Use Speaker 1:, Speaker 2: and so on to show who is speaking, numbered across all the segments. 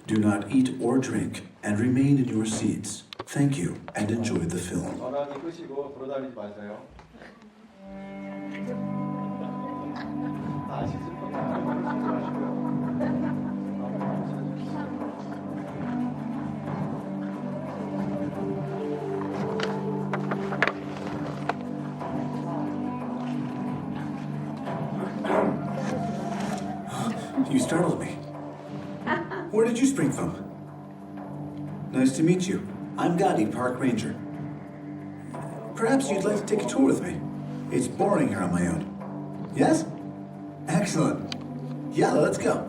Speaker 1: Do not eat or drink and remain in your seats. Thank you and enjoy the film.
Speaker 2: 전화기 끄시고 돌아다니지 마세요.
Speaker 1: You startled me. Where did you spring from? Nice to meet you. I'm Gotti, Park Ranger. Perhaps you'd like to take a tour with me. It's boring here on my own. Yes? Excellent. Yeah, let's go.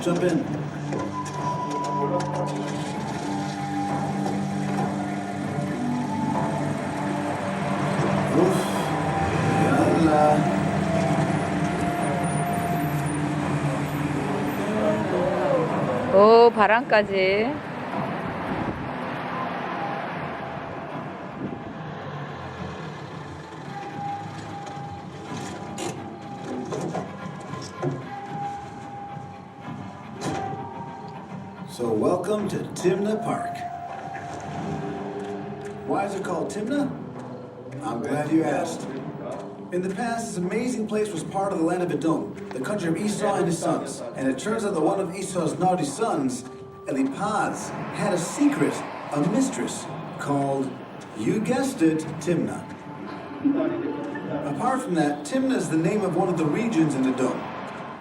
Speaker 1: Jump in. Oof. Yalla.
Speaker 3: 오, 바람까지.
Speaker 1: So welcome to Timna Park. Why is it called Timna? I'm glad you asked. In the past, this amazing place was part of the land of Edom, the country of Esau and his sons. And it turns out that one of Esau's naughty sons, Eliphaz, had a secret, a mistress, called, you guessed it, Timna. Apart from that, Timna is the name of one of the regions in Edom.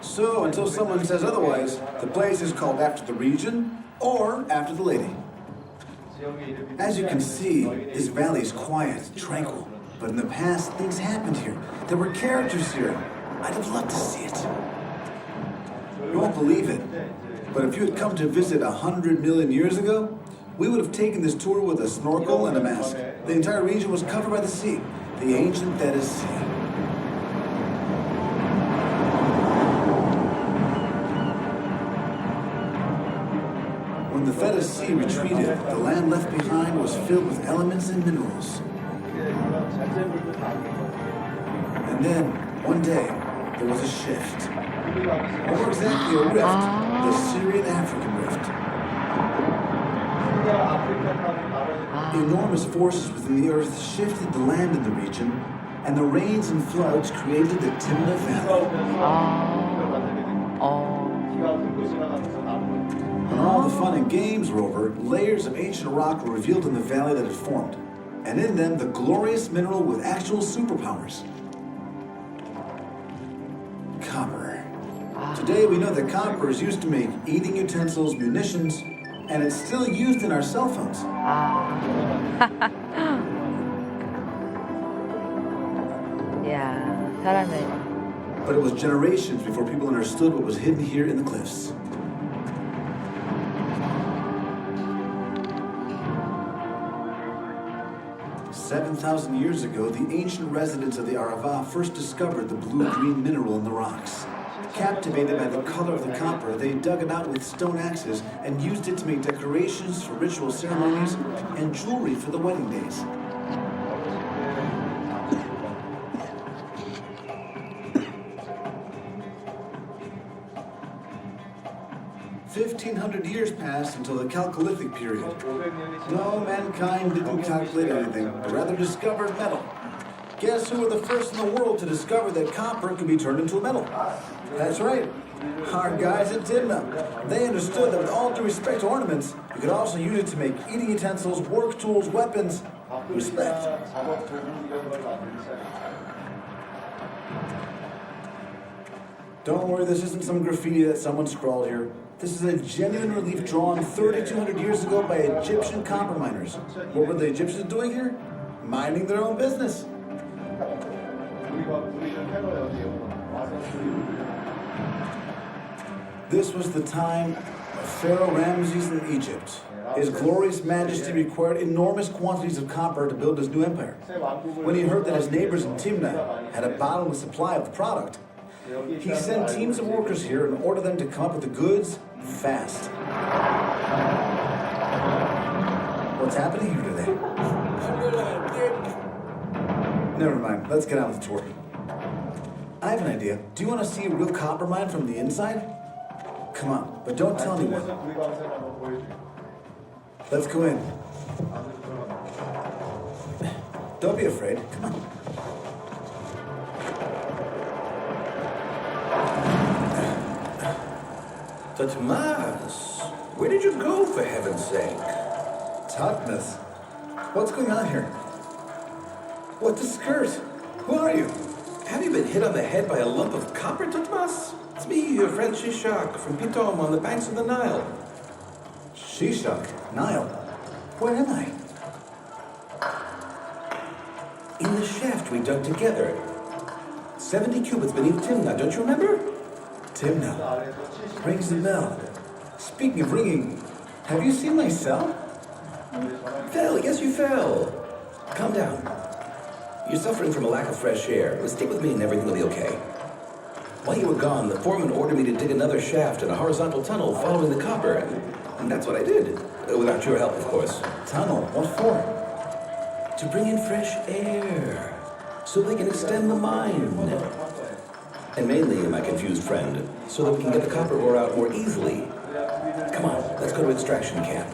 Speaker 1: So, until someone says otherwise, the place is called after the region or after the lady. As you can see, this valley is quiet, tranquil. But in the past, things happened here. There were characters here. I'd have loved to see it. You won't believe it, but if you had come to visit 100 million years ago, we would have taken this tour with a snorkel and a mask. The entire region was covered by the sea, the ancient Thetis Sea. When the Thetis Sea retreated, the land left behind was filled with elements and minerals. And then, one day, there was a shift. Or more exactly, a rift, the Syrian-African rift. Enormous forces within the earth shifted the land in the region, and the rains and floods created the Timna Valley. When all the fun and games were over, layers of ancient rock were revealed in the valley that had formed, and in them the glorious mineral with actual superpowers. Copper. Today we know that copper is used to make eating utensils, munitions, and it's still used in our cell phones.
Speaker 3: 야, 사람을.
Speaker 1: But it was generations before people understood what was hidden here in the cliffs. "7,000 years ago, the ancient residents of the Arava first discovered the blue-green mineral in the rocks. Captivated by the color of the copper, they dug it out with stone axes and used it to make decorations for ritual ceremonies and jewelry for the wedding days. "1,500 years passed until the Chalcolithic period. No, mankind didn't calculate anything, but rather discovered metal. Guess who were the first in the world to discover that copper could be turned into a metal? That's right, our guys at Timna. They understood that with all due respect to ornaments, you could also use it to make eating utensils, work tools, weapons. Respect. Don't worry, this isn't some graffiti that someone scrawled here. This is a genuine relief drawn 3,200 years ago by Egyptian copper miners. What were the Egyptians doing here? Minding their own business. This was the time of Pharaoh Ramses in Egypt. His glorious majesty required enormous quantities of copper to build his new empire. When he heard that his neighbors in Timna had a bottomless supply of the product, he sent teams of workers here and ordered them to come up with the goods fast. What's happening here today? Never mind. Let's get on with the tour. I have an idea. Do you want to see a real copper mine from the inside? Come on, but don't tell anyone.
Speaker 2: 그래서 구리 광선을 한번 보여줄게요.
Speaker 1: Let's go in.
Speaker 2: 안으로 들어갑니다.
Speaker 1: Don't be afraid. Come on.
Speaker 4: But Tomas, where did you go, for heaven's sake?
Speaker 1: Toughness. What's going on here? What the skirt? Who are you?
Speaker 4: Have you been hit on the head by a lump of copper, Tomas? It's me, your friend Shishak, from Pitom on the banks of the Nile.
Speaker 1: Shishak. Nile. Where am I?
Speaker 4: In the shaft we dug together. 70 cubits beneath Timnah, don't you remember?
Speaker 1: Timnah. Rings the bell. Speaking of ringing, have you seen my cell?
Speaker 4: Fell, yes you fell. Calm down. You're suffering from a lack of fresh air. But stick with me and everything will be okay. While you were gone, the foreman ordered me to dig another shaft and a horizontal tunnel following the copper. And that's what I did. Without your help, of course.
Speaker 1: Tunnel. What for?
Speaker 4: To bring in fresh air. So they can extend the mine. And mainly, my confused friend, so that we can get the copper ore out more easily. Come on, let's go to extraction camp.